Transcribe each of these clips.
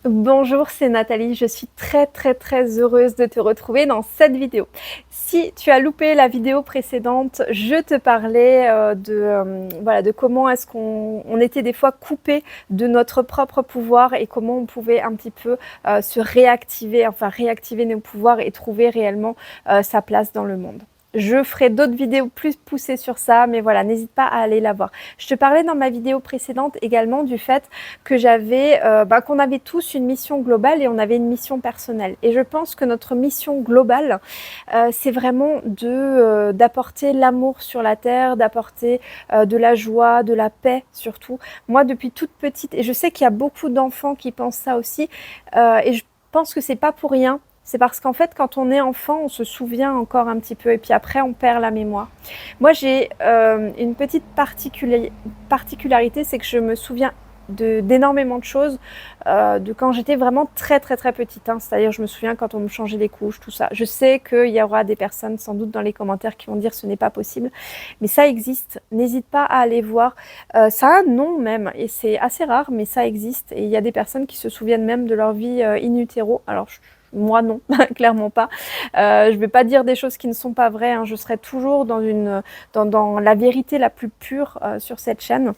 Bonjour, c'est Nathalie. Je suis très heureuse de te retrouver dans cette vidéo. Si tu as loupé la vidéo précédente, je te parlais voilà, de comment est-ce qu'on était des fois coupé de notre propre pouvoir et comment on pouvait un petit peu se réactiver, enfin réactiver nos pouvoirs et trouver réellement sa place dans le monde. Je ferai d'autres vidéos plus poussées sur ça, mais voilà, n'hésite pas à aller la voir. Je te parlais dans ma vidéo précédente également du fait que qu'on avait tous une mission globale et on avait une mission personnelle. Et je pense que notre mission globale, c'est vraiment d'apporter l'amour sur la terre, d'apporter de la joie, de la paix surtout. Moi, depuis toute petite, et je sais qu'il y a beaucoup d'enfants qui pensent ça aussi, et je pense que c'est pas pour rien. C'est parce qu'en fait, quand on est enfant, on se souvient encore un petit peu et puis après, on perd la mémoire. Moi, j'ai une petite particularité, c'est que je me souviens d'énormément de choses de quand j'étais vraiment très petite, hein. C'est-à-dire je me souviens quand on me changeait les couches, tout ça. Je sais qu'il y aura des personnes sans doute dans les commentaires qui vont dire ce n'est pas possible, mais ça existe. N'hésite pas à aller voir. Ça a un nom même et c'est assez rare, mais ça existe et il y a des personnes qui se souviennent même de leur vie in utero. Alors moi non, clairement pas. Je vais pas dire des choses qui ne sont pas vraies, hein. Je serai toujours dans la vérité la plus pure sur cette chaîne.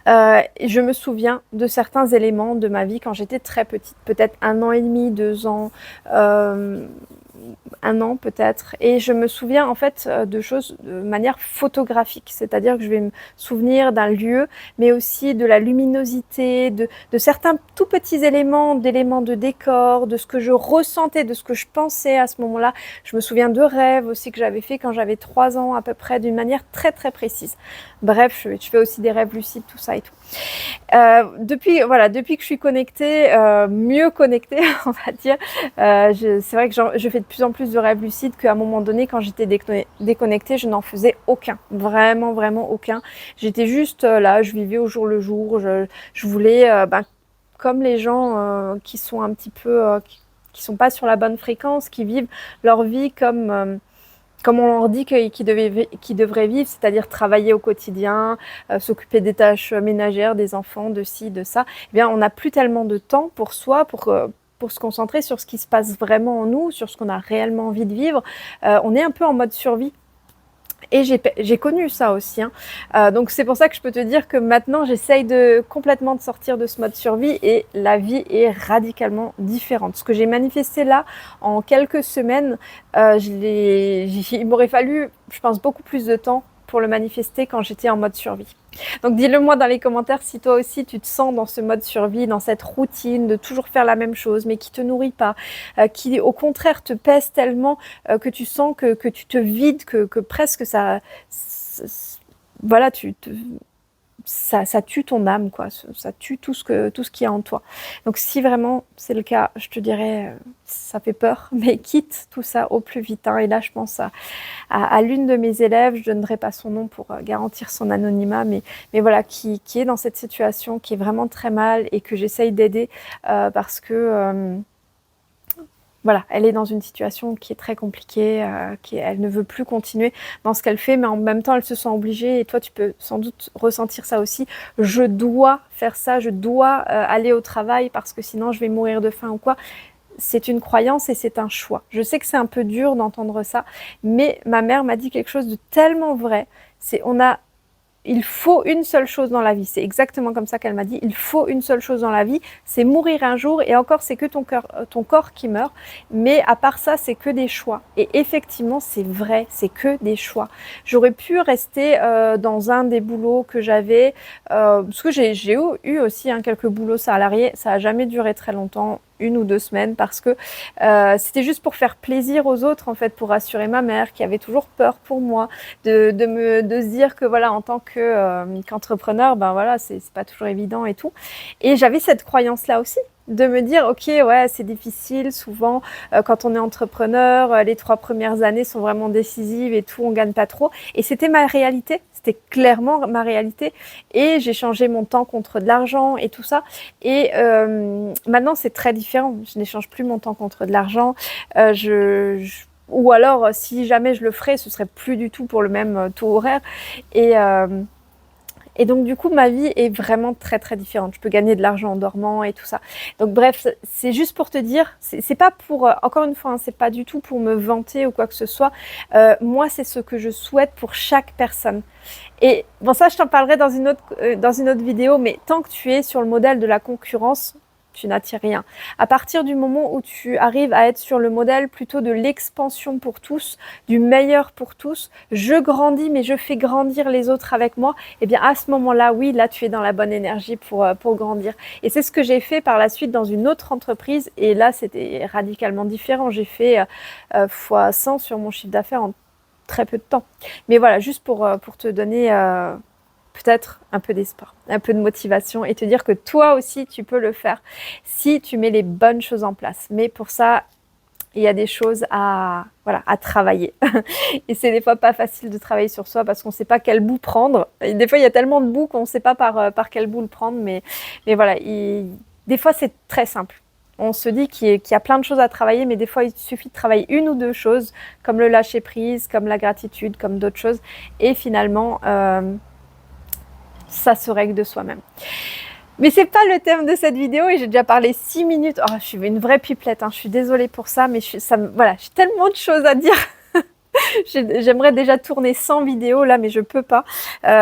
Je me souviens de certains éléments de ma vie quand j'étais très petite, peut-être 1 an et demi, 2 ans, euh, 1 an peut-être. Et je me souviens en fait de choses de manière photographique, c'est-à-dire que je vais me souvenir d'un lieu, mais aussi de la luminosité, de certains tout petits d'éléments de décor, de ce que je ressentais, de ce que je pensais à ce moment-là. Je me souviens de rêves aussi que j'avais fait quand j'avais 3 ans à peu près, d'une manière très précise. Bref, je fais aussi des rêves lucides, tout ça et tout. Depuis que je suis connectée, mieux connectée, on va dire, c'est vrai que je fais de plus en plus de rêves lucides qu'à un moment donné, quand j'étais déconnectée, je n'en faisais aucun. Vraiment aucun. J'étais juste là, je vivais au jour le jour. Je voulais, comme les gens qui sont un petit peu, qui sont pas sur la bonne fréquence, qui vivent leur vie comme on leur dit qu'ils devraient vivre, c'est-à-dire travailler au quotidien, s'occuper des tâches ménagères, des enfants, de ci, de ça, eh bien, on n'a plus tellement de temps pour soi, pour se concentrer sur ce qui se passe vraiment en nous, sur ce qu'on a réellement envie de vivre. On est un peu en mode survie. Et j'ai connu ça aussi, hein. Donc c'est pour ça que je peux te dire que maintenant j'essaye complètement de sortir de ce mode survie et la vie est radicalement différente. Ce que j'ai manifesté là en quelques semaines, il m'aurait fallu, je pense, beaucoup plus de temps pour le manifester quand j'étais en mode survie. Donc dis-le moi dans les commentaires si toi aussi tu te sens dans ce mode survie, dans cette routine de toujours faire la même chose mais qui te nourrit pas, qui au contraire te pèse tellement que tu sens que tu te vides, que presque voilà, ça tue ton âme, quoi. Ça tue tout ce qu'il y a en toi. Donc si vraiment c'est le cas, je te dirais, ça fait peur, mais quitte tout ça au plus vite, hein. Et là, je pense à l'une de mes élèves, je donnerai pas son nom pour garantir son anonymat, mais voilà, qui est dans cette situation, qui est vraiment très mal et que j'essaye d'aider parce que voilà, elle est dans une situation qui est très compliquée, elle ne veut plus continuer dans ce qu'elle fait, mais en même temps, elle se sent obligée, et toi, tu peux sans doute ressentir ça aussi. Je dois faire ça, je dois aller au travail parce que sinon, je vais mourir de faim ou quoi. C'est une croyance et c'est un choix. Je sais que c'est un peu dur d'entendre ça, mais ma mère m'a dit quelque chose de tellement vrai. Il faut une seule chose dans la vie. C'est exactement comme ça qu'elle m'a dit. Il faut une seule chose dans la vie, c'est mourir un jour. Et encore, c'est que ton corps qui meurt. Mais à part ça, c'est que des choix. Et effectivement, c'est vrai, c'est que des choix. J'aurais pu rester dans un des boulots que j'avais, parce que j'ai eu aussi quelques boulots salariés. Ça a jamais duré très longtemps. 1 ou 2 semaines parce que c'était juste pour faire plaisir aux autres en fait, pour rassurer ma mère qui avait toujours peur pour moi de se dire que voilà, en tant qu'entrepreneur, ben voilà, c'est pas toujours évident et tout. Et j'avais cette croyance là aussi de me dire ok, ouais, c'est difficile souvent quand on est entrepreneur, les 3 premières années sont vraiment décisives et tout, on gagne pas trop. Et c'était ma réalité, c'était clairement ma réalité. Et j'ai changé mon temps contre de l'argent et tout ça. Et maintenant, c'est très différent. Je n'échange plus mon temps contre de l'argent. Ou alors, si jamais je le ferais, ce serait plus du tout pour le même taux horaire. Et, Et donc du coup, ma vie est vraiment très très différente. Je peux gagner de l'argent en dormant et tout ça. Donc bref, c'est juste pour te dire, c'est pas pour, encore une fois, hein, c'est pas du tout pour me vanter ou quoi que ce soit. Moi, c'est ce que je souhaite pour chaque personne. Et bon, ça, je t'en parlerai dans une autre vidéo, mais tant que tu es sur le modèle de la concurrence, tu n'attires rien. À partir du moment où tu arrives à être sur le modèle plutôt de l'expansion pour tous, du meilleur pour tous, je grandis mais je fais grandir les autres avec moi, et bien à ce moment-là, oui, là tu es dans la bonne énergie pour grandir. Et c'est ce que j'ai fait par la suite dans une autre entreprise, et là c'était radicalement différent. J'ai fait fois 100 sur mon chiffre d'affaires en très peu de temps. Mais voilà, juste pour te donner peut-être un peu d'espoir, un peu de motivation et te dire que toi aussi tu peux le faire si tu mets les bonnes choses en place. Mais pour ça, il y a des choses à travailler. Et c'est des fois pas facile de travailler sur soi parce qu'on ne sait pas quel bout prendre. Et des fois, il y a tellement de bouts qu'on ne sait pas par quel bout le prendre. Mais voilà, des fois, c'est très simple. On se dit qu'il y a plein de choses à travailler, mais des fois, il suffit de travailler une ou deux choses, comme le lâcher-prise, comme la gratitude, comme d'autres choses. Et finalement, ça se règle de soi-même. Mais c'est pas le thème de cette vidéo et j'ai déjà parlé 6 minutes. Oh, je suis une vraie pipelette, hein. Je suis désolée pour ça, mais voilà, j'ai tellement de choses à dire. J'aimerais déjà tourner 100 vidéos là, mais je peux pas.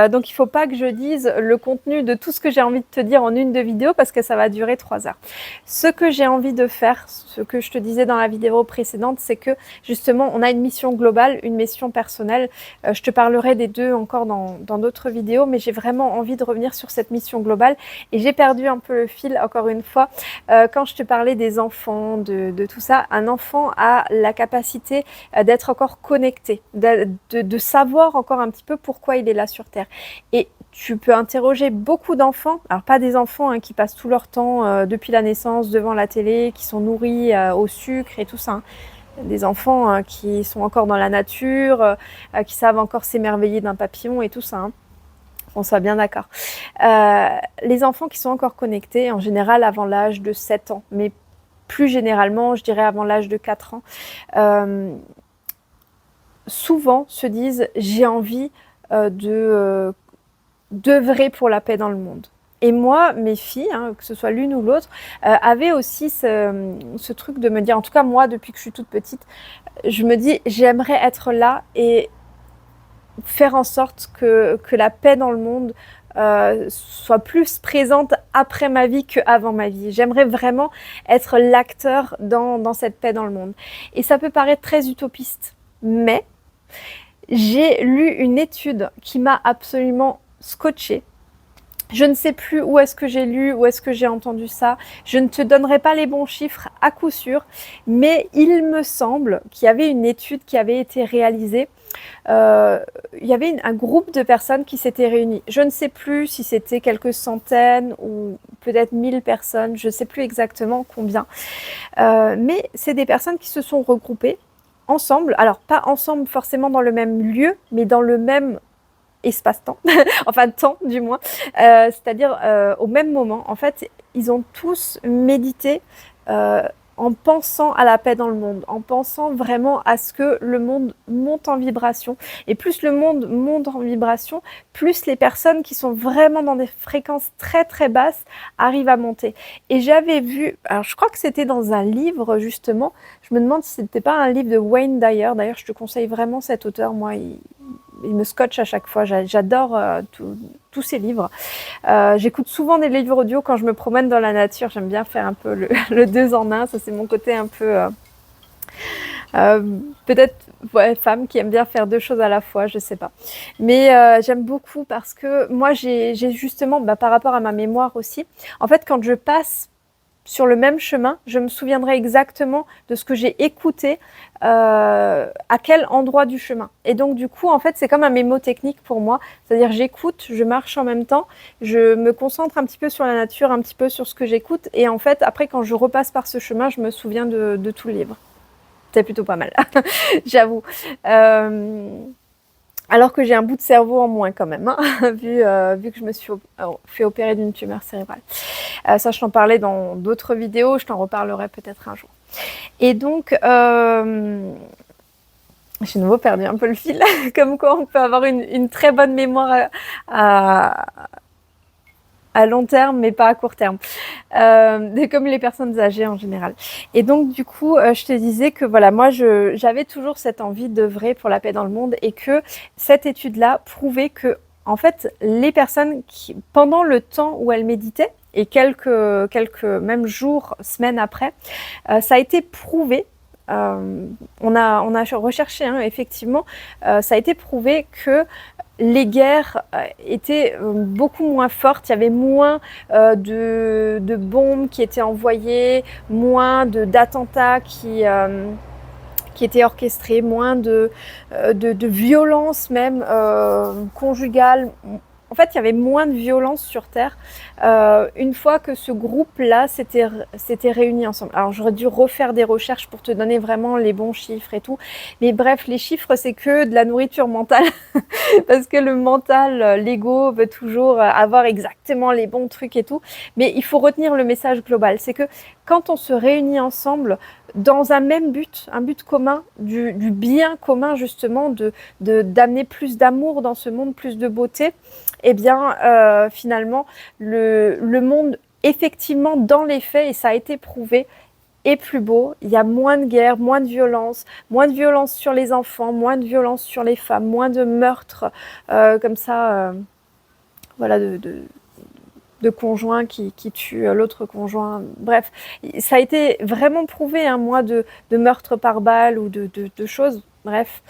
Donc il faut pas que je dise le contenu de tout ce que j'ai envie de te dire en une de vidéo parce que ça va durer 3 heures. Ce que j'ai envie de faire, ce que je te disais dans la vidéo précédente, c'est que justement on a une mission globale, une mission personnelle. Je te parlerai des deux encore dans d'autres vidéos, mais j'ai vraiment envie de revenir sur cette mission globale et j'ai perdu un peu le fil encore une fois. Quand je te parlais des enfants, de tout ça, un enfant a la capacité d'être encore connecté, de savoir encore un petit peu pourquoi il est là sur Terre. Et tu peux interroger beaucoup d'enfants, alors pas des enfants hein, qui passent tout leur temps depuis la naissance devant la télé, qui sont nourris au sucre et tout ça, hein. Des enfants qui sont encore dans la nature, qui savent encore s'émerveiller d'un papillon et tout ça, hein. On soit bien d'accord. Les enfants qui sont encore connectés, en général avant l'âge de 7 ans, mais plus généralement, je dirais avant l'âge de 4 ans, souvent se disent j'ai envie d'œuvrer pour la paix dans le monde. Et moi, mes filles, hein, que ce soit l'une ou l'autre, avaient aussi ce truc de me dire, en tout cas moi depuis que je suis toute petite, je me dis j'aimerais être là et faire en sorte que la paix dans le monde soit plus présente après ma vie qu'avant ma vie. J'aimerais vraiment être l'acteur dans cette paix dans le monde. Et ça peut paraître très utopiste, mais j'ai lu une étude qui m'a absolument scotchée. Je ne sais plus où est-ce que j'ai lu, où est-ce que j'ai entendu ça. Je ne te donnerai pas les bons chiffres à coup sûr, mais il me semble qu'il y avait une étude qui avait été réalisée. Il y avait un groupe de personnes qui s'étaient réunies. Je ne sais plus si c'était quelques centaines ou peut-être 1000 personnes, je ne sais plus exactement combien. Mais c'est des personnes qui se sont regroupées ensemble, alors pas ensemble forcément dans le même lieu, mais dans le même espace-temps, enfin temps du moins, c'est-à-dire au même moment. En fait, ils ont tous médité en pensant à la paix dans le monde, en pensant vraiment à ce que le monde monte en vibration. Et plus le monde monte en vibration, plus les personnes qui sont vraiment dans des fréquences très très basses arrivent à monter. Et j'avais vu, alors je crois que c'était dans un livre justement, je me demande si c'était pas un livre de Wayne Dyer. D'ailleurs, je te conseille vraiment cet auteur, moi, il me scotche à chaque fois, j'adore tous ces livres. J'écoute souvent des livres audio quand je me promène dans la nature, j'aime bien faire un peu le 2 en 1, ça c'est mon côté un peu peut-être femme qui aime bien faire 2 choses à la fois, je sais pas. Mais j'aime beaucoup parce que moi j'ai justement, par rapport à ma mémoire aussi, en fait quand je passe sur le même chemin, je me souviendrai exactement de ce que j'ai écouté à quel endroit du chemin. Et donc du coup, en fait, c'est comme un mémotechnique pour moi. C'est-à-dire j'écoute, je marche en même temps, je me concentre un petit peu sur la nature, un petit peu sur ce que j'écoute. Et en fait, après, quand je repasse par ce chemin, je me souviens de tout le livre. C'est plutôt pas mal, j'avoue. Alors que j'ai un bout de cerveau en moins quand même, hein, vu que je me suis fait opérer d'une tumeur cérébrale. Ça, je t'en parlais dans d'autres vidéos, je t'en reparlerai peut-être un jour. Et donc, J'ai de nouveau perdu un peu le fil, comme quoi on peut avoir une très bonne mémoire à long terme, mais pas à court terme, comme les personnes âgées en général. Et donc du coup, je te disais que voilà, moi j'avais toujours cette envie d'œuvrer pour la paix dans le monde, et que cette étude-là prouvait que en fait les personnes qui, pendant le temps où elles méditaient, et quelques même jours, semaines après, ça a été prouvé. On a recherché, hein, effectivement, ça a été prouvé que les guerres étaient beaucoup moins fortes, il y avait moins de bombes qui étaient envoyées, moins d'attentats qui étaient orchestrés, moins de violence même conjugale. En fait, il y avait moins de violence sur Terre une fois que ce groupe-là s'était réuni ensemble. Alors, j'aurais dû refaire des recherches pour te donner vraiment les bons chiffres et tout. Mais bref, les chiffres, c'est que de la nourriture mentale. Parce que le mental, l'ego veut toujours avoir exactement les bons trucs et tout. Mais il faut retenir le message global. C'est que quand on se réunit ensemble dans un même but, un but commun, du bien commun justement, d'amener plus d'amour dans ce monde, plus de beauté, eh bien finalement le monde, effectivement, dans les faits, et ça a été prouvé, est plus beau. Il y a moins de guerre, moins de violence sur les enfants, moins de violence sur les femmes, moins de meurtres comme ça, voilà, de conjoints qui tuent l'autre conjoint. Bref, ça a été vraiment prouvé, hein, moins de meurtres par balle ou de choses, bref,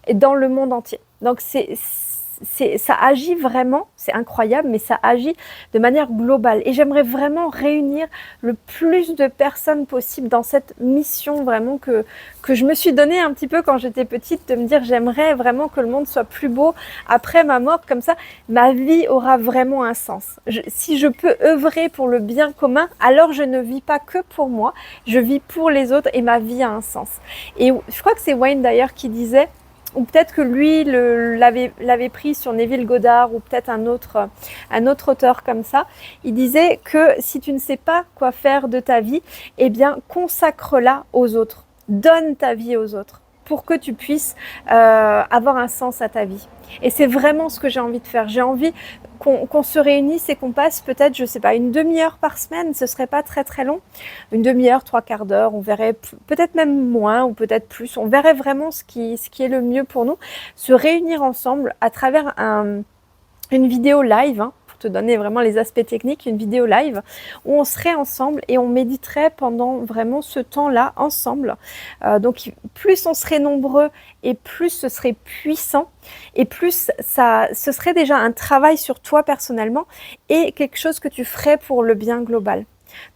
et dans le monde entier. Donc ça agit vraiment, c'est incroyable, mais ça agit de manière globale. Et j'aimerais vraiment réunir le plus de personnes possible dans cette mission vraiment que je me suis donnée un petit peu quand j'étais petite, de me dire j'aimerais vraiment que le monde soit plus beau après ma mort, comme ça ma vie aura vraiment un sens. Si je peux œuvrer pour le bien commun, alors je ne vis pas que pour moi, je vis pour les autres et ma vie a un sens. Et je crois que c'est Wayne d'ailleurs qui disait, ou peut-être que lui l'avait pris sur Neville Goddard, ou peut-être un autre auteur comme ça. Il disait que si tu ne sais pas quoi faire de ta vie, eh bien consacre-la aux autres. Donne ta vie aux autres pour que tu puisses avoir un sens à ta vie. Et c'est vraiment ce que j'ai envie de faire. J'ai envie qu'on se réunisse et qu'on passe peut-être, je sais pas, une demi-heure par semaine, ce serait pas très très long. Une demi-heure, 3/4 d'heure, on verrait peut-être même moins ou peut-être plus. On verrait vraiment ce qui est le mieux pour nous. Se réunir ensemble à travers une vidéo live, hein, pour te donner vraiment les aspects techniques, une vidéo live où on serait ensemble et on méditerait pendant vraiment ce temps-là ensemble. Donc plus on serait nombreux et plus ce serait puissant, et plus ce serait déjà un travail sur toi personnellement et quelque chose que tu ferais pour le bien global.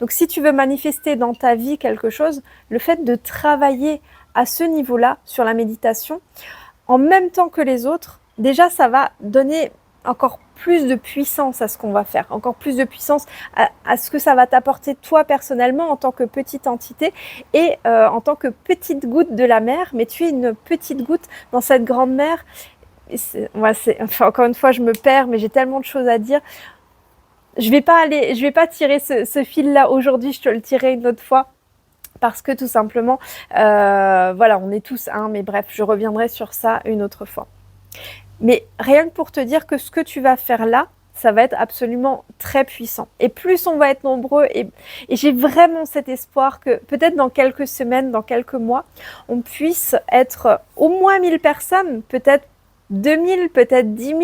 Donc si tu veux manifester dans ta vie quelque chose, le fait de travailler à ce niveau-là sur la méditation, en même temps que les autres, déjà ça va donner encore plus de puissance à ce qu'on va faire, encore plus de puissance à ce que ça va t'apporter toi personnellement en tant que petite entité et en tant que petite goutte de la mer, mais tu es une petite goutte dans cette grande mer. Enfin, encore une fois, je me perds, mais j'ai tellement de choses à dire. Je vais pas tirer ce fil-là aujourd'hui, je te le tirerai une autre fois. Parce que tout simplement, voilà, on est tous un, mais bref, je reviendrai sur ça une autre fois. Mais rien que pour te dire que ce que tu vas faire là, ça va être absolument très puissant. Et plus on va être nombreux, et j'ai vraiment cet espoir que peut-être dans quelques semaines, dans quelques mois, on puisse être au moins 1000 personnes, peut-être 2000, peut-être 10 000,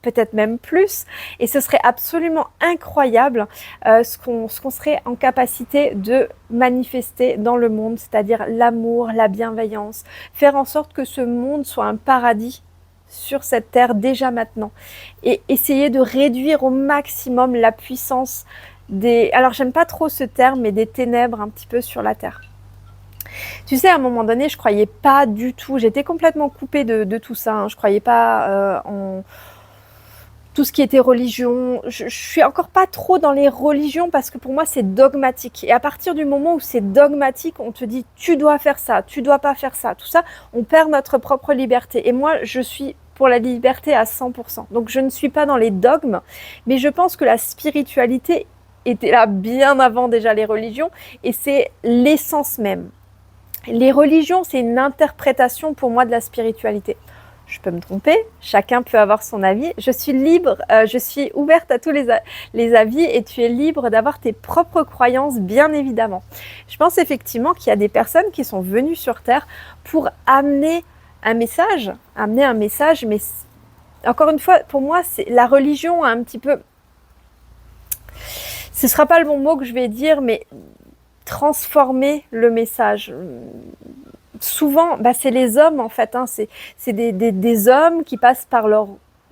peut-être même plus. Et ce serait absolument incroyable ce qu'on serait en capacité de manifester dans le monde, c'est-à-dire l'amour, la bienveillance, faire en sorte que ce monde soit un paradis sur cette terre déjà maintenant, et essayer de réduire au maximum la puissance alors j'aime pas trop ce terme, mais des ténèbres un petit peu sur la terre. Tu sais, à un moment donné, je croyais pas du tout, j'étais complètement coupée de tout ça, hein. Je croyais pas en tout ce qui était religion. Je suis encore pas trop dans les religions parce que pour moi c'est dogmatique. Et à partir du moment où c'est dogmatique, on te dit tu dois faire ça, tu dois pas faire ça, tout ça, on perd notre propre liberté. Et moi je suis pour la liberté à 100%. Donc je ne suis pas dans les dogmes, mais je pense que la spiritualité était là bien avant déjà les religions, et c'est l'essence même. Les religions, c'est une interprétation pour moi de la spiritualité. Je peux me tromper, chacun peut avoir son avis. Je suis libre, je suis ouverte à tous les avis et tu es libre d'avoir tes propres croyances, bien évidemment. Je pense effectivement qu'il y a des personnes qui sont venues sur Terre pour amener un message, mais encore une fois, pour moi, c'est la religion a un petit peu... Ce ne sera pas le bon mot que je vais dire, mais transformer le message. Souvent, c'est les hommes en fait, hein, c'est des hommes qui passent par leur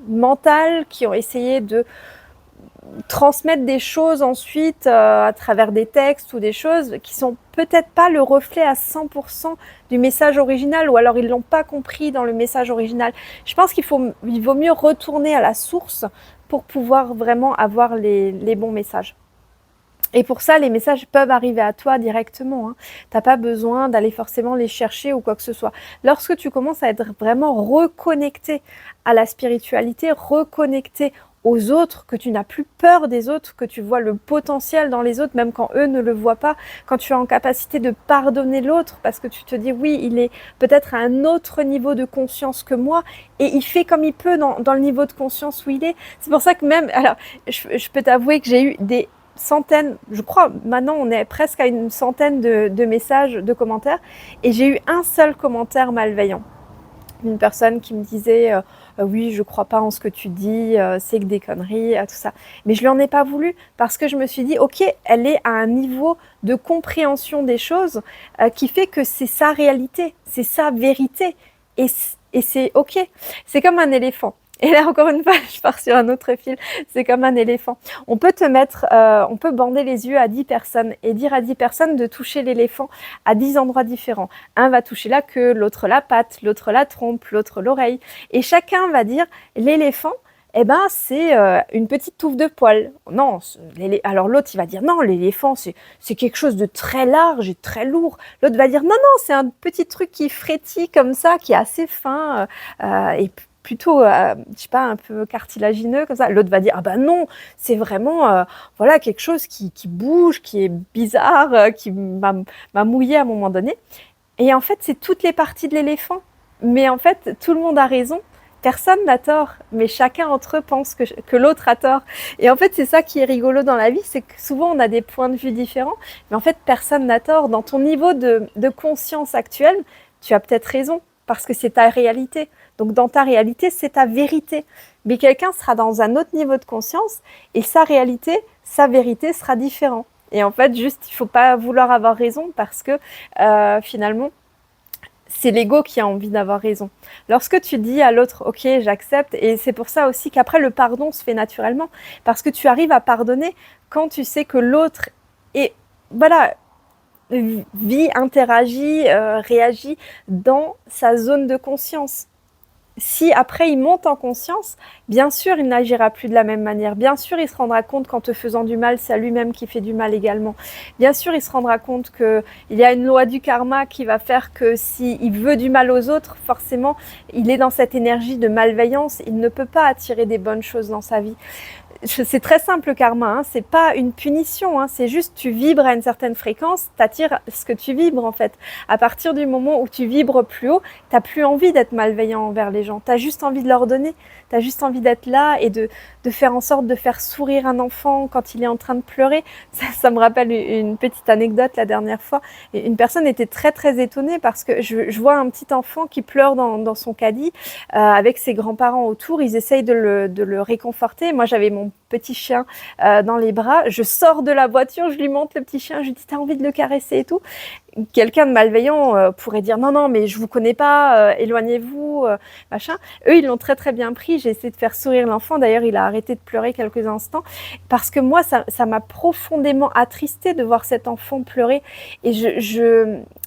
mental, qui ont essayé de transmettre des choses ensuite à travers des textes ou des choses qui sont peut-être pas le reflet à 100% du message original, ou alors ils l'ont pas compris dans le message original. Je pense il vaut mieux retourner à la source pour pouvoir vraiment avoir les bons messages. Et pour ça, les messages peuvent arriver à toi directement. Hein. Tu n'as pas besoin d'aller forcément les chercher ou quoi que ce soit. Lorsque tu commences à être vraiment reconnecté à la spiritualité, reconnecté aux autres, que tu n'as plus peur des autres, que tu vois le potentiel dans les autres, même quand eux ne le voient pas, quand tu es en capacité de pardonner l'autre, parce que tu te dis, oui, il est peut-être à un autre niveau de conscience que moi, et il fait comme il peut dans le niveau de conscience où il est. C'est pour ça que même, alors, je peux t'avouer que j'ai eu des centaines, je crois maintenant on est presque à une centaine de messages, de commentaires, et j'ai eu un seul commentaire malveillant. Une personne qui me disait oui, je crois pas en ce que tu dis, c'est que des conneries, tout ça. Mais je lui en ai pas voulu parce que je me suis dit ok, elle est à un niveau de compréhension des choses qui fait que c'est sa réalité, c'est sa vérité, et c'est ok. C'est comme un éléphant. Et là, encore une fois, je pars sur un autre fil. C'est comme un éléphant. On peut on peut bander les yeux à 10 personnes et dire à 10 personnes de toucher l'éléphant à 10 endroits différents. Un va toucher la queue, l'autre la patte, l'autre la trompe, l'autre l'oreille. Et chacun va dire l'éléphant, c'est une petite touffe de poils. Non, alors l'autre, il va dire non, l'éléphant, c'est quelque chose de très large et très lourd. L'autre va dire non, c'est un petit truc qui frétille comme ça, qui est assez fin et plutôt, je sais pas, un peu cartilagineux comme ça. L'autre va dire, ah ben non, c'est vraiment voilà, quelque chose qui bouge, qui est bizarre, qui m'a mouillé à un moment donné. Et en fait, c'est toutes les parties de l'éléphant. Mais en fait, tout le monde a raison. Personne n'a tort, mais chacun entre eux pense que l'autre a tort. Et en fait, c'est ça qui est rigolo dans la vie, c'est que souvent on a des points de vue différents, mais en fait, personne n'a tort. Dans ton niveau de conscience actuel, tu as peut-être raison, parce que c'est ta réalité. Donc dans ta réalité, c'est ta vérité. Mais quelqu'un sera dans un autre niveau de conscience et sa réalité, sa vérité sera différente. Et en fait, juste, il ne faut pas vouloir avoir raison parce que finalement, c'est l'ego qui a envie d'avoir raison. Lorsque tu dis à l'autre, ok, j'accepte, et c'est pour ça aussi qu'après le pardon se fait naturellement, parce que tu arrives à pardonner quand tu sais que l'autre est, voilà, vit, interagit, réagit dans sa zone de conscience. Si après il monte en conscience, bien sûr il n'agira plus de la même manière. Bien sûr il se rendra compte qu'en te faisant du mal, c'est à lui-même qui fait du mal également. Bien sûr il se rendra compte qu'il y a une loi du karma qui va faire que s'il veut du mal aux autres, forcément il est dans cette énergie de malveillance, il ne peut pas attirer des bonnes choses dans sa vie. C'est très simple le karma, hein. C'est pas une punition, hein. C'est juste tu vibres à une certaine fréquence, t'attires ce que tu vibres en fait. À partir du moment où tu vibres plus haut, t'as plus envie d'être malveillant envers les gens, t'as juste envie de leur donner, t'as juste envie d'être là et de faire en sorte de faire sourire un enfant quand il est en train de pleurer. Ça me rappelle une petite anecdote la dernière fois. Une personne était très très étonnée parce que je vois un petit enfant qui pleure dans son caddie avec ses grands-parents autour, ils essayent de le réconforter. Moi j'avais mon petit chien dans les bras, je sors de la voiture, je lui montre le petit chien, je lui dis t'as envie de le caresser et tout. Quelqu'un de malveillant pourrait dire non mais je vous connais pas, éloignez-vous, machin. Eux ils l'ont très très bien pris, j'ai essayé de faire sourire l'enfant, d'ailleurs il a arrêté de pleurer quelques instants parce que moi ça m'a profondément attristée de voir cet enfant pleurer et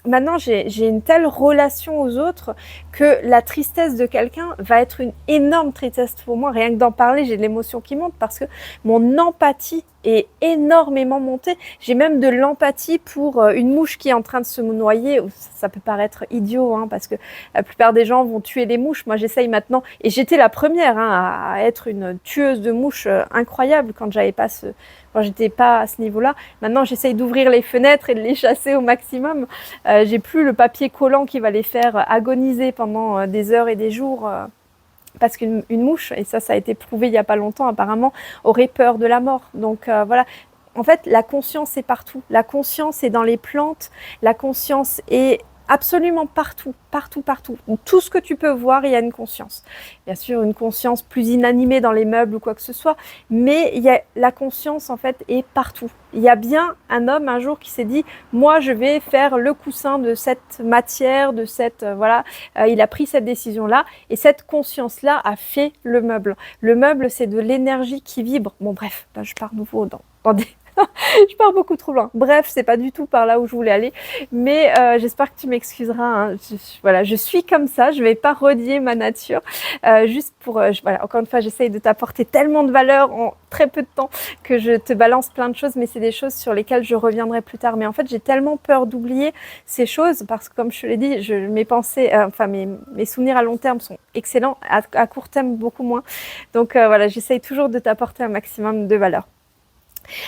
maintenant j'ai une telle relation aux autres que la tristesse de quelqu'un va être une énorme tristesse pour moi, rien que d'en parler j'ai de l'émotion qui monte parce que mon empathie est énormément montée. J'ai même de l'empathie pour une mouche qui est en train de se noyer. Ça peut paraître idiot, hein, parce que la plupart des gens vont tuer les mouches. Moi, j'essaye maintenant, et j'étais la première à être une tueuse de mouches incroyable quand j'étais pas à ce niveau-là. Maintenant, j'essaye d'ouvrir les fenêtres et de les chasser au maximum. J'ai plus le papier collant qui va les faire agoniser pendant des heures et des jours. Parce qu'une mouche, et ça a été prouvé il n'y a pas longtemps apparemment, aurait peur de la mort. Donc voilà, en fait la conscience est partout. La conscience est dans les plantes, la conscience est absolument partout, partout, partout. Donc, tout ce que tu peux voir, il y a une conscience. Bien sûr, une conscience plus inanimée dans les meubles ou quoi que ce soit, mais la conscience en fait est partout. Il y a bien un homme un jour qui s'est dit, moi je vais faire le coussin de cette matière, de cette voilà. Il a pris cette décision-là et cette conscience-là a fait le meuble. Le meuble, c'est de l'énergie qui vibre. Bon bref, je pars nouveau dans des je pars beaucoup trop loin. Bref, c'est pas du tout par là où je voulais aller, mais j'espère que tu m'excuseras. Hein. Voilà, je suis comme ça. Je vais pas renier ma nature, juste pour. Voilà, encore une fois, j'essaye de t'apporter tellement de valeur en très peu de temps que je te balance plein de choses, mais c'est des choses sur lesquelles je reviendrai plus tard. Mais en fait, j'ai tellement peur d'oublier ces choses parce que, comme je te l'ai dit, mes pensées, mes souvenirs à long terme sont excellents, à court terme beaucoup moins. Donc voilà, j'essaye toujours de t'apporter un maximum de valeur.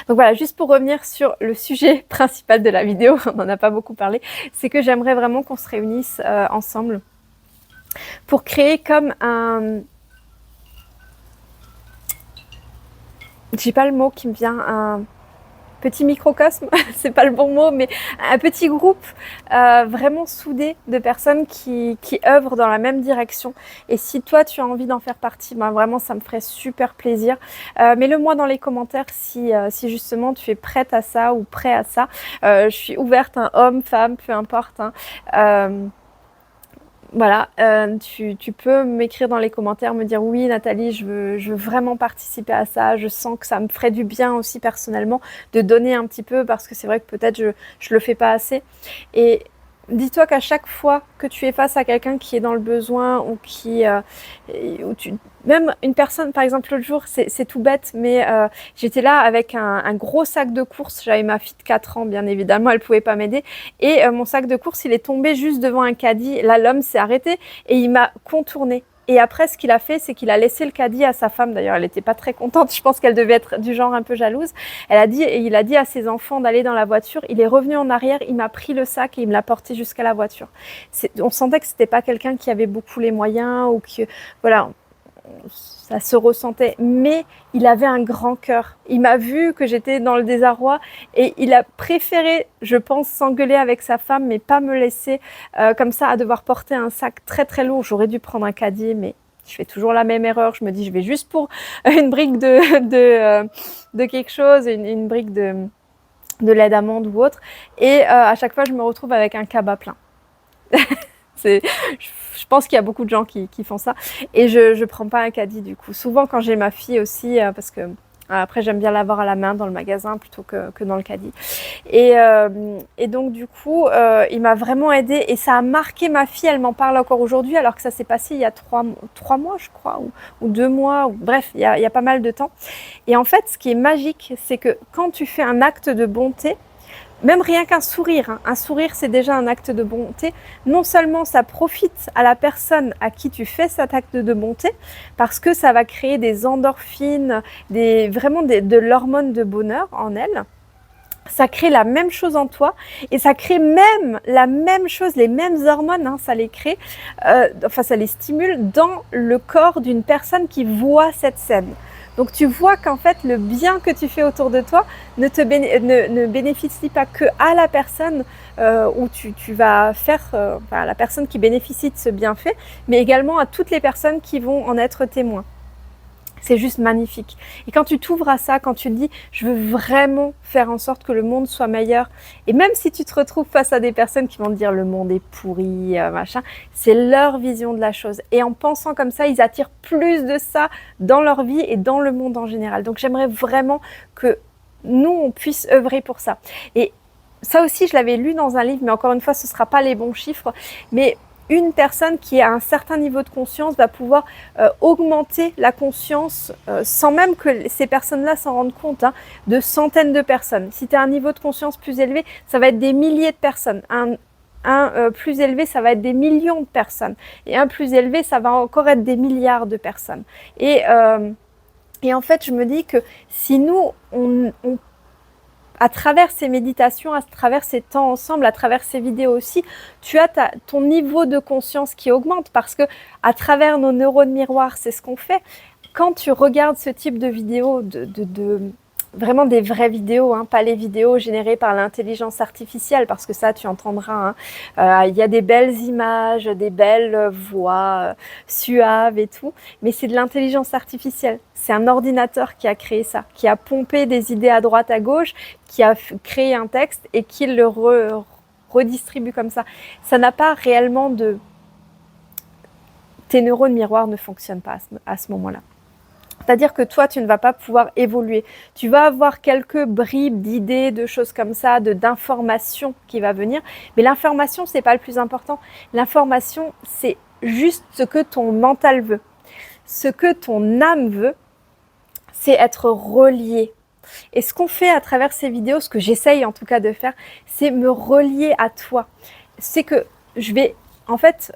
Donc voilà, juste pour revenir sur le sujet principal de la vidéo, on n'en a pas beaucoup parlé, c'est que j'aimerais vraiment qu'on se réunisse ensemble pour créer comme un... J'ai pas le mot qui me vient, un petit microcosme, c'est pas le bon mot, mais un petit groupe vraiment soudé de personnes qui œuvrent dans la même direction. Et si toi tu as envie d'en faire partie, ben vraiment ça me ferait super plaisir. Mets-le moi dans les commentaires si justement tu es prête à ça ou prêt à ça. Je suis ouverte, hein, homme, femme, peu importe. Hein. Voilà, tu peux m'écrire dans les commentaires, me dire oui Nathalie, je veux vraiment participer à ça, je sens que ça me ferait du bien aussi personnellement de donner un petit peu parce que c'est vrai que peut-être je le fais pas assez. Et dis-toi qu'à chaque fois que tu es face à quelqu'un qui est dans le besoin ou même une personne, par exemple l'autre jour, c'est tout bête, mais j'étais là avec un gros sac de courses, j'avais ma fille de 4 ans bien évidemment, elle pouvait pas m'aider, et mon sac de courses il est tombé juste devant un caddie, là l'homme s'est arrêté et il m'a contourné. Et après, ce qu'il a fait, c'est qu'il a laissé le caddie à sa femme. D'ailleurs, elle n'était pas très contente. Je pense qu'elle devait être du genre un peu jalouse. Il a dit à ses enfants d'aller dans la voiture. Il est revenu en arrière, il m'a pris le sac et il me l'a porté jusqu'à la voiture. On sentait que c'était pas quelqu'un qui avait beaucoup les moyens ou que, voilà, ça se ressentait, mais il avait un grand cœur. Il m'a vu que j'étais dans le désarroi et il a préféré, je pense, s'engueuler avec sa femme, mais pas me laisser comme ça à devoir porter un sac très très lourd. J'aurais dû prendre un caddie, mais je fais toujours la même erreur. Je me dis, je vais juste pour une brique de quelque chose, une brique de lait d'amande ou autre. Et à chaque fois, je me retrouve avec un cabas plein. Je pense qu'il y a beaucoup de gens qui font ça et je prends pas un caddie du coup. Souvent quand j'ai ma fille aussi, parce que après j'aime bien l'avoir à la main dans le magasin plutôt que dans le caddie. Et donc du coup, il m'a vraiment aidée et ça a marqué ma fille. Elle m'en parle encore aujourd'hui alors que ça s'est passé il y a 3 mois je crois ou 2 mois. Bref, il y a pas mal de temps. Et en fait, ce qui est magique, c'est que quand tu fais un acte de bonté, même rien qu'un sourire, hein. Un sourire c'est déjà un acte de bonté. Non seulement ça profite à la personne à qui tu fais cet acte de bonté, parce que ça va créer des endorphines, de l'hormone de bonheur en elle. Ça crée la même chose en toi et ça crée même la même chose, les mêmes hormones, hein, ça les crée, ça les stimule dans le corps d'une personne qui voit cette scène. Donc tu vois qu'en fait le bien que tu fais autour de toi ne bénéficie pas que à la personne où tu vas faire, la personne qui bénéficie de ce bienfait, mais également à toutes les personnes qui vont en être témoins. C'est juste magnifique. Et quand tu t'ouvres à ça, quand tu te dis « je veux vraiment faire en sorte que le monde soit meilleur », et même si tu te retrouves face à des personnes qui vont te dire « le monde est pourri, machin », c'est leur vision de la chose. Et en pensant comme ça, ils attirent plus de ça dans leur vie et dans le monde en général. Donc j'aimerais vraiment que nous, on puisse œuvrer pour ça. Et ça aussi, je l'avais lu dans un livre, mais encore une fois, ce ne sera pas les bons chiffres, mais une personne qui a un certain niveau de conscience va pouvoir augmenter la conscience sans même que ces personnes-là s'en rendent compte, hein, de centaines de personnes. Si tu as un niveau de conscience plus élevé, ça va être des milliers de personnes. Un plus élevé, ça va être des millions de personnes. Et un plus élevé, ça va encore être des milliards de personnes. Et en fait, je me dis que si nous, à travers ces méditations, à travers ces temps ensemble, à travers ces vidéos aussi, tu as ton niveau de conscience qui augmente parce que à travers nos neurones miroirs, c'est ce qu'on fait. Quand tu regardes ce type de vidéos, vraiment des vraies vidéos, hein, pas les vidéos générées par l'intelligence artificielle, parce que ça, tu entendras. Hein, y a des belles images, des belles voix suaves et tout, mais c'est de l'intelligence artificielle. C'est un ordinateur qui a créé ça, qui a pompé des idées à droite, à gauche, qui a créé un texte et qui le redistribue comme ça. Ça n'a pas réellement de... Tes neurones miroirs ne fonctionnent pas à ce moment-là. C'est-à-dire que toi, tu ne vas pas pouvoir évoluer. Tu vas avoir quelques bribes d'idées, de choses comme ça, d'informations qui va venir. Mais l'information, ce n'est pas le plus important. L'information, c'est juste ce que ton mental veut. Ce que ton âme veut, c'est être relié. Et ce qu'on fait à travers ces vidéos, ce que j'essaye en tout cas de faire, c'est me relier à toi. C'est que je vais, en fait...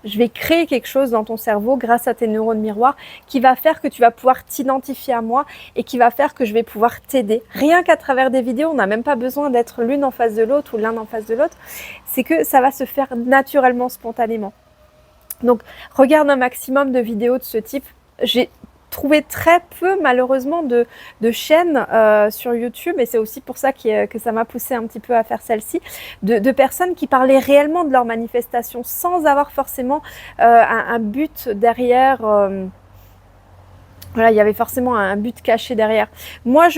je vais créer quelque chose dans ton cerveau grâce à tes neurones miroirs qui va faire que tu vas pouvoir t'identifier à moi et qui va faire que je vais pouvoir t'aider. Rien qu'à travers des vidéos, on n'a même pas besoin d'être l'une en face de l'autre ou l'un en face de l'autre. C'est que ça va se faire naturellement, spontanément. Donc, regarde un maximum de vidéos de ce type. J'ai trouvé très peu malheureusement de chaînes sur YouTube, et c'est aussi pour ça que ça m'a poussé un petit peu à faire celle-ci, de personnes qui parlaient réellement de leur manifestation sans avoir forcément un but derrière. Voilà, il y avait forcément un but caché derrière. Moi,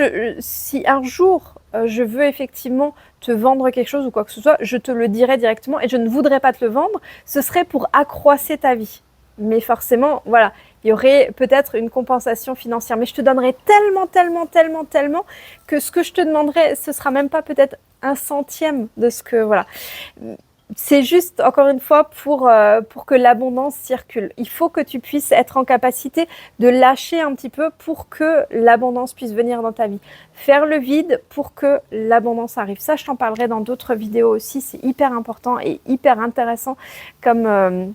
si un jour je veux effectivement te vendre quelque chose ou quoi que ce soit, je te le dirai directement et je ne voudrais pas te le vendre. Ce serait pour accroître ta vie. Mais forcément, voilà, il y aurait peut-être une compensation financière. Mais je te donnerai tellement que ce que je te demanderai, ce sera même pas peut-être un centième de ce que, voilà. C'est juste, encore une fois, pour que l'abondance circule. Il faut que tu puisses être en capacité de lâcher un petit peu pour que l'abondance puisse venir dans ta vie. Faire le vide pour que l'abondance arrive. Ça, je t'en parlerai dans d'autres vidéos aussi. C'est hyper important et hyper intéressant comme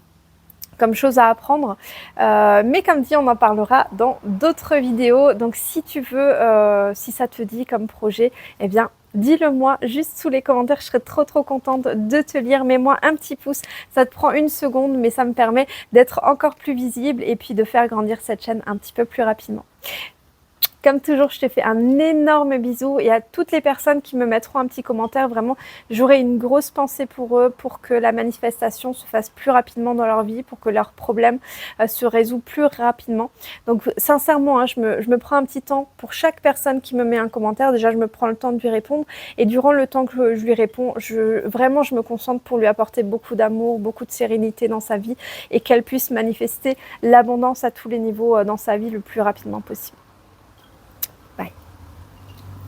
chose à apprendre. Mais comme dit, on en parlera dans d'autres vidéos. Donc, si tu veux, si ça te dit comme projet, eh bien, dis-le moi juste sous les commentaires, je serais trop contente de te lire. Mets-moi un petit pouce, ça te prend une seconde, mais ça me permet d'être encore plus visible et puis de faire grandir cette chaîne un petit peu plus rapidement. Comme toujours, je te fais un énorme bisou et à toutes les personnes qui me mettront un petit commentaire, vraiment, j'aurai une grosse pensée pour eux, pour que la manifestation se fasse plus rapidement dans leur vie, pour que leurs problèmes se résolvent plus rapidement. Donc sincèrement, hein, je me prends un petit temps pour chaque personne qui me met un commentaire. Déjà, je me prends le temps de lui répondre et durant le temps que je lui réponds, vraiment, je me concentre pour lui apporter beaucoup d'amour, beaucoup de sérénité dans sa vie et qu'elle puisse manifester l'abondance à tous les niveaux dans sa vie le plus rapidement possible.